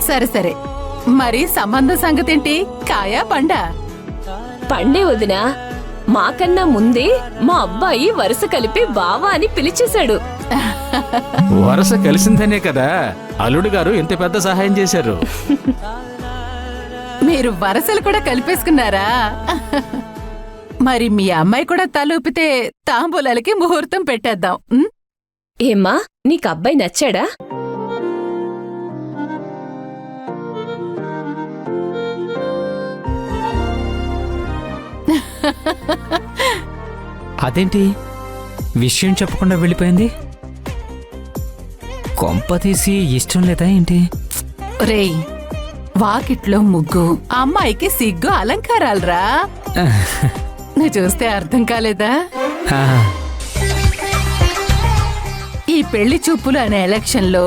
సరే సరే, మరి సంబంధం సంగతేంటి? కాయా పండా? పండే వదినా, మాకన్నా ముందే మా అబ్బాయి వరుస కలిపి బావా అని పిలిచేశాడు. వరస కలిసిందనే కదా అల్లుడు గారు ఇంత పెద్ద సహాయం చేశారు. మీరు వరసలు కూడా కలిపేసుకున్నారా? మరి మీ అమ్మాయి కూడా తలూపితే తాంబూలాలకి ముహూర్తం పెట్టేద్దాం. ఏమ్మా, నీకు అబ్బాయి నచ్చాడా? అదేంటి విషయం చెప్పకుండా వెళ్ళిపోయింది? కొంప తీసి ఇష్టం లేదా ఏంటి? రేయ్, వాకిట్లో ముగ్గు, అమ్మాయికి సిగ్గు అలంకారాలరా. నువ్వు చూస్తే అర్థం కాలేదా? ఆ, ఈ పెళ్లి చూపులు అనే ఎలక్షన్లో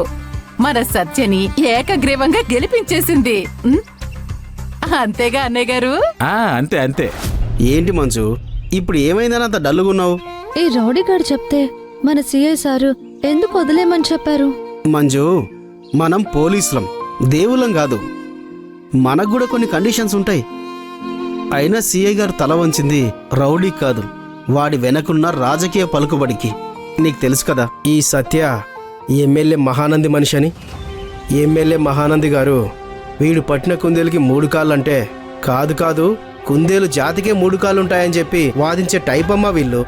మన సత్యని ఏకగ్రీవంగా గెలిపించేసింది. అంతేగా అన్నయ్య గారు? అంతే అంతే. ఏంటి మంజు, ఇప్పుడు ఏమైందని అంత డల్లుగున్నావు? ఈ రౌడీగాడు చెప్తే మన సిఐ సారు ఎందుకు వదిలేమని చెప్పారు? మంజు, మనం పోలీసులం, దేవుళ్ళం కాదు. మనకు కూడా కొన్ని కండిషన్స్ ఉంటాయి. అయినా సిఐ గారు తల వంచింది రౌడీ కాదు, వాడి వెనకున్న రాజకీయ పలుకుబడికి. నీకు తెలుసు కదా ఈ సత్య ఎమ్మెల్యే మహానంది మనిషి అని. ఎమ్మెల్యే మహానంది గారు వీడు పట్టిన కుందేలుకి 3 కాళ్ళంటే కాదు కాదు, కుందేలు జాతికే 3 కాళ్ళుంటాయని చెప్పి వాదించే టైప్ అమ్మా వీళ్ళు.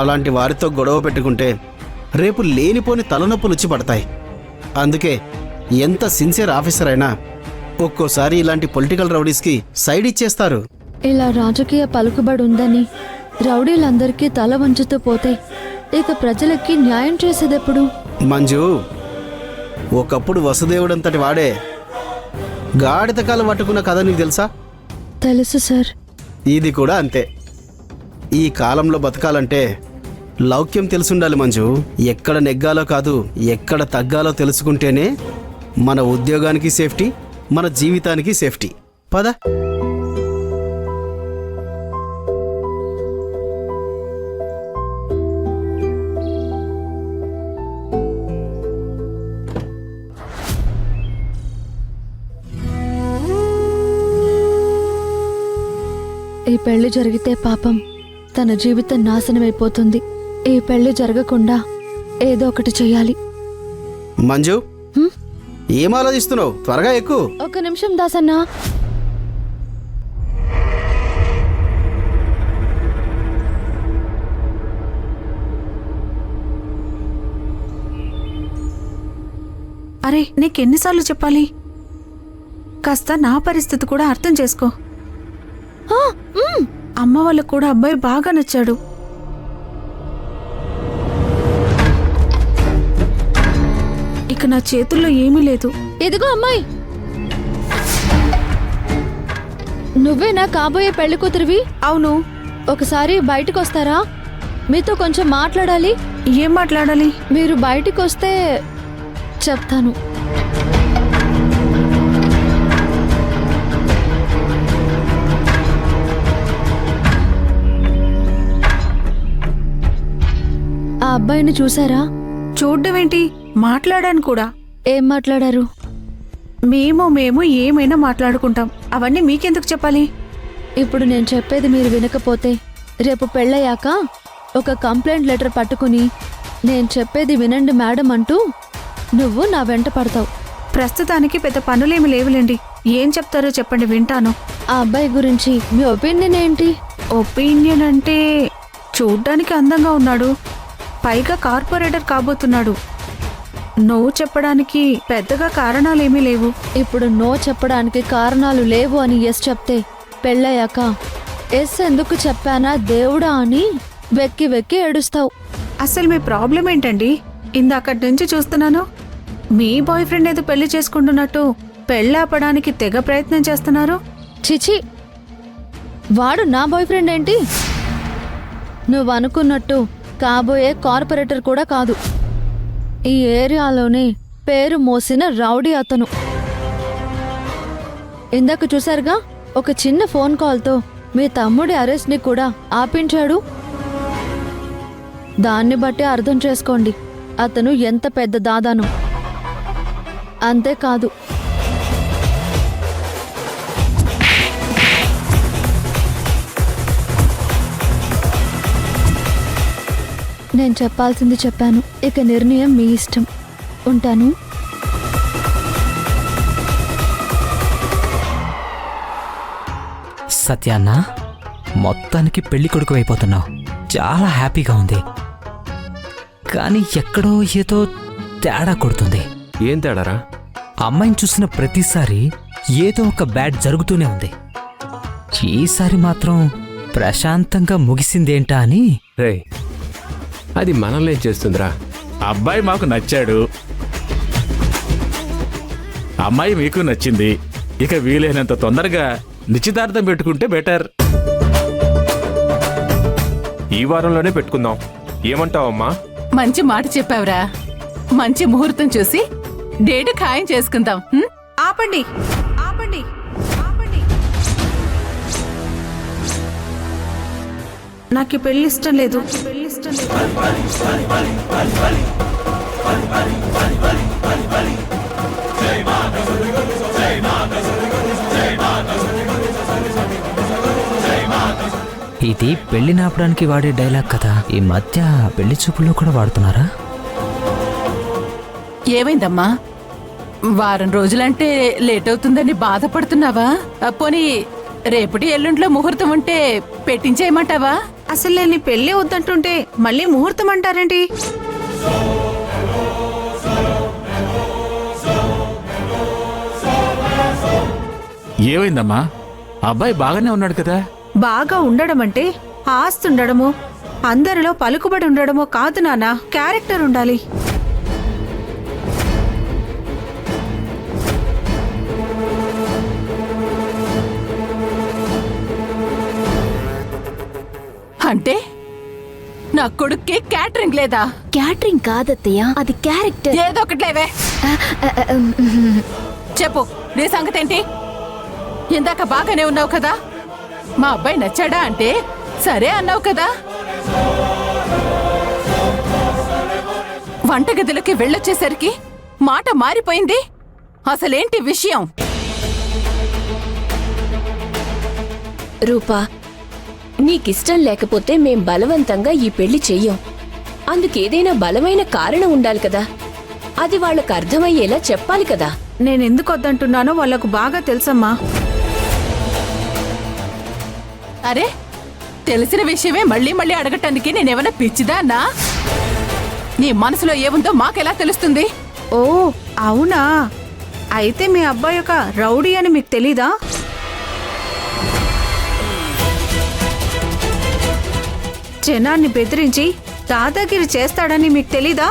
అలాంటి వారితో గొడవ పెట్టుకుంటే రేపు లేనిపోని తలనొప్పులు వచ్చి పడతాయి. అందుకే ఎంత సిన్సియర్ ఆఫీసర్ అయినా ఒక్కోసారి ఇలాంటి పొలిటికల్ రౌడీస్కి సైడ్ ఇచ్చేస్తారు. ఇలా రాజకీయ పలుకుబడి ఉందని రౌడీలందరికీ తల వంచుతూ పోతే ఇక ప్రజలకి న్యాయం చేసేదెప్పుడు? మంజు, ఒకప్పుడు వసుదేవుడంతటి వాడే గాడిద కాలు పట్టుకున్న కథ నీకు తెలుసా? తెలుసు సార్. ఇది కూడా అంతే. ఈ కాలంలో బతకాలంటే లౌక్యం తెలుసుండాలి మంజు. ఎక్కడ నెగ్గాలో కాదు, ఎక్కడ తగ్గాలో తెలుసుకుంటేనే మన ఉద్యోగానికి సేఫ్టీ, మన జీవితానికి సేఫ్టీ. పద. ఈ పెళ్లి జరిగితే పాపం తన జీవితం నాశనమైపోతుంది. ఈ పెళ్లి జరగకుండా ఏదో ఒకటి చెయ్యాలి. మంజు, ఏం ఆలోచిస్తున్నావు? త్వరగా ఎక్కు. ఒక నిమిషం దాసన్నా. అరే, నీకెన్నిసార్లు చెప్పాలి? కాస్త నా పరిస్థితి కూడా అర్థం చేసుకో. అమ్మ వాళ్ళకు కూడా అబ్బాయి బాగా నచ్చాడు. ఇక నా చేతుల్లో ఏమీ లేదు. ఇదిగో అమ్మాయి, నువ్వేనా కాబోయే పెళ్లి కూతురివి? అవును. ఒకసారి బయటకు వస్తారా? మీతో కొంచెం మాట్లాడాలి. ఏం మాట్లాడాలి? మీరు బయటికి వస్తే చెప్తాను. ఆ అబ్బాయిని చూసారా? చూడ్డమేంటి, మాట్లాడాను కూడా. ఏం మాట్లాడారు? మేము ఏమైనా మాట్లాడుకుంటాం. అవన్నీ మీకెందుకు చెప్పాలి? ఇప్పుడు నేను చెప్పేది మీరు వినకపోతే రేపు పెళ్ళయ్యాక ఒక కంప్లైంట్ లెటర్ పట్టుకుని నేను చెప్పేది వినండి మేడం అంటూ నువ్వు నా వెంట పడతావు. ప్రస్తుతానికి పెద్ద పనులేమి లేవులేండి. ఏం చెప్తారో చెప్పండి, వింటాను. ఆ అబ్బాయి గురించి మీ ఒపీనియన్ ఏంటి? ఒపీనియన్ అంటే చూడ్డానికి అందంగా ఉన్నాడు, పైగా కార్పొరేటర్ కాబోతున్నాడు. నో చెప్పడానికి పెద్దగా కారణాలేమీ లేవు. ఇప్పుడు నో చెప్పడానికి కారణాలు లేవు అని ఎస్ చెప్తే పెళ్ళయ్యాక ఎస్ ఎందుకు చెప్పానా దేవుడా అని వెక్కి వెక్కి ఏడుస్తావు. అసలు మీ ప్రాబ్లం ఏంటండి? ఇందాకటి నుంచి చూస్తున్నాను. మీ బాయ్ ఫ్రెండ్ ఏదో పెళ్లి చేసుకుంటున్నట్టు పెళ్ళాపడానికి తెగ ప్రయత్నం చేస్తున్నారు. చిచి, వాడు నా బాయ్ ఫ్రెండ్ ఏంటి? నువ్వు అనుకున్నట్టు కాబోయే కార్పొరేటర్ కూడా కాదు. ఈ ఏరియాలోనే పేరు మోసిన రౌడీ అతను. ఇందాక చూశారుగా, ఒక చిన్న ఫోన్ కాల్తో మీ తమ్ముడి అరెస్ట్ని కూడా ఆపించాడు. దాన్ని బట్టి అర్థం చేసుకోండి అతను ఎంత పెద్ద దాదాను. అంతేకాదు నేను చెప్పాల్సింది చెప్పాను. ఇక నిర్ణయం మీ ఇష్టం. ఉంటాను. సత్యాన్న, మొత్తానికి పెళ్లి కొడుకు అయిపోతున్నావు. చాలా హ్యాపీగా ఉంది. కానీ ఎక్కడో ఏదో తేడా కొడుతుంది. ఏం తేడారా? అమ్మాయిని చూసిన ప్రతిసారి ఏదో ఒక బ్యాడ్ జరుగుతూనే ఉంది. ఈసారి మాత్రం ప్రశాంతంగా ముగిసిందేంటా అని. రేయ్, అది మనల్ని ఏం చేస్తుందిరా? అబ్బాయి మాకు నచ్చాడు, అమ్మాయి మీకు నచ్చింది. ఇక వీలైనంత తొందరగా నిశ్చితార్థం పెట్టుకుంటే బెటర్. ఈ వారంలోనే పెట్టుకుందాం. ఏమంటావమ్మా? మంచి మాట చెప్పావురా. మంచి ముహూర్తం చూసి డేట్ ఖాయం చేసుకుందాం. హ్మ్? ఆపండి ఆపండి ఆపండి. నాకు ఈ పెళ్లి ఇష్టం లేదు. ఇది పెళ్లి నాపడానికి వాడే డైలాగ్ కదా. ఈ మధ్య పెళ్లి చూపుల్లో కూడా వాడుతున్నారా? ఏమైందమ్మా? వారం రోజులంటే లేట్ అవుతుందని బాధపడుతున్నావా? పోనీ రేపటి ఎల్లుంట్లో ముహూర్తం ఉంటే పెట్టించేయమంటావా? అసలు నేను ఈ పెళ్లి వద్దంటుంటే మళ్ళీ ముహూర్తం అంటారేంటి? ఏమైందమ్మా? అబ్బాయి బాగానే ఉన్నాడు కదా. బాగా ఉండడం అంటే ఆస్తి ఉండడమో, అందరిలో పలుకుబడి ఉండడమో కాదు నాన్న. క్యారెక్టర్ ఉండాలి. అంటే నా కొడుక్కి క్యాటరింగ్ లేదా? క్యాటరింగ్ కాదత్తయ్య, అది క్యారెక్టర్. ఏదో ఒకట్లేవే. చెప్పు, నీ సంగతేంటి? ఇందాక బాగానే ఉన్నావు కదా. మా అబ్బాయి నచ్చాడా అంటే సరే అన్నావు కదా. వంటగదిలోకి వెళ్ళొచ్చేసరికి మాట మారిపోయింది. అసలేంటి విషయం? రూపా, నీకిష్టం లేకపోతే మేం బలవంతంగా ఈ పెళ్లి చెయ్యం. అందుకేదైనా బలమైన కారణం ఉండాలి కదా. అది వాళ్ళకు అర్థమయ్యేలా చెప్పాలి కదా. నేనెందుకు వద్దంటున్నానో వాళ్ళకు బాగా తెలుసమ్మా. అరే, తెలిసిన విషయమే మళ్ళీ మళ్ళీ అడగటానికి నేనేమైనా పిచ్చిదాన్నా? నీ మనసులో ఏముందో మాకెలా తెలుస్తుంది? ఓ అవునా? అయితే మీ అబ్బాయి ఒక రౌడీ అని మీకు తెలీదా? జనాన్ని బెదిరించి దాదాగిరి చేస్తాడని మీకు తెలీదా?